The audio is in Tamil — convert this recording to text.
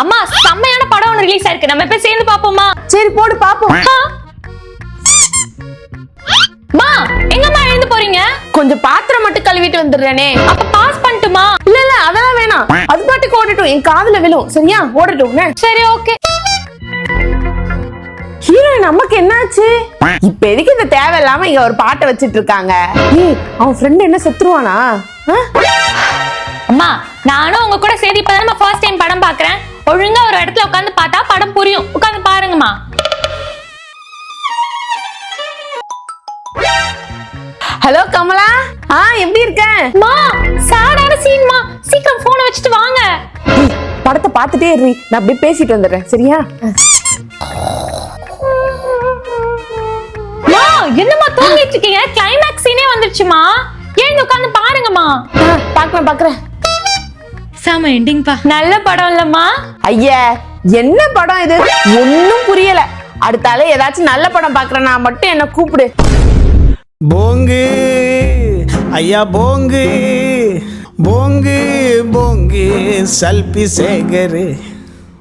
அம்மா செம்மையான படம் ஒன்று ரிலீஸ் ஆயிருக்கு, நம்ம போய் சேர்ந்து பாப்போமா? சரி போடு பாப்போம். மா எங்கம்மா எழுந்து போறீங்க? கொஞ்சம் பாத்திரம் மட்டும் கழுவிட்டு வந்துடுறேனே. அப்ப பாஸ் பண்ணட்டுமா? இல்ல இல்ல அதெல்லாம் வேணாம், அது பாட்டுக்கு ஓடட்டும், என் காதுல விழும். சரியா, ஓடட்டும். சரி ஓகே. ஹீரோயின் அம்மாக்கு என்னாச்சு? இப்ப எதுக்கு இந்த தேவையில்லாம இங்க ஒரு பாட்டை வச்சிட்டு இருக்காங்க? அவன் ஃப்ரெண்ட் என்ன செத்துருவானா? அம்மா நானும் உங்க கூட சேர்ந்து இப்பதான் நம்ம ஃபர்ஸ்ட் டைம் படம் பாக்குறேன். ஒழுங்கா ஒரு இடத்துல உட்காந்து பார்த்தா படம் புரியும். உட்காந்து பாருங்கம்மா. ஹலோ கமலா, எப்படி இருக்க? மா சாடான சீன்மா, சீக்கிரம் போனை வச்சுட்டு வாங்க. படத்தை பார்த்துட்டே இரு, நான் அப்படியே பேசிட்டு வந்துடுறேன். சரியா? மா என்னம்மா தூங்கிட்டு இருக்கீங்க? கிளைமாக்ஸ் சீனே வந்துருச்சுமா, எழுந்து உட்காந்து பாருங்கம்மா. பாக்குறேன். செம எண்டிங் பா. நல்ல படம் இல்லம்மா? ஐயா என்ன படம் இது, ஒன்னும் புரியல. அடுத்தால ஏதாச்சும் நல்ல படம் பாக்குறேன்னா மட்டும் என்ன கூப்பிடு. போங்கு ஐயா போங்கு போங்கு போங்கு சல்பி சேகர்.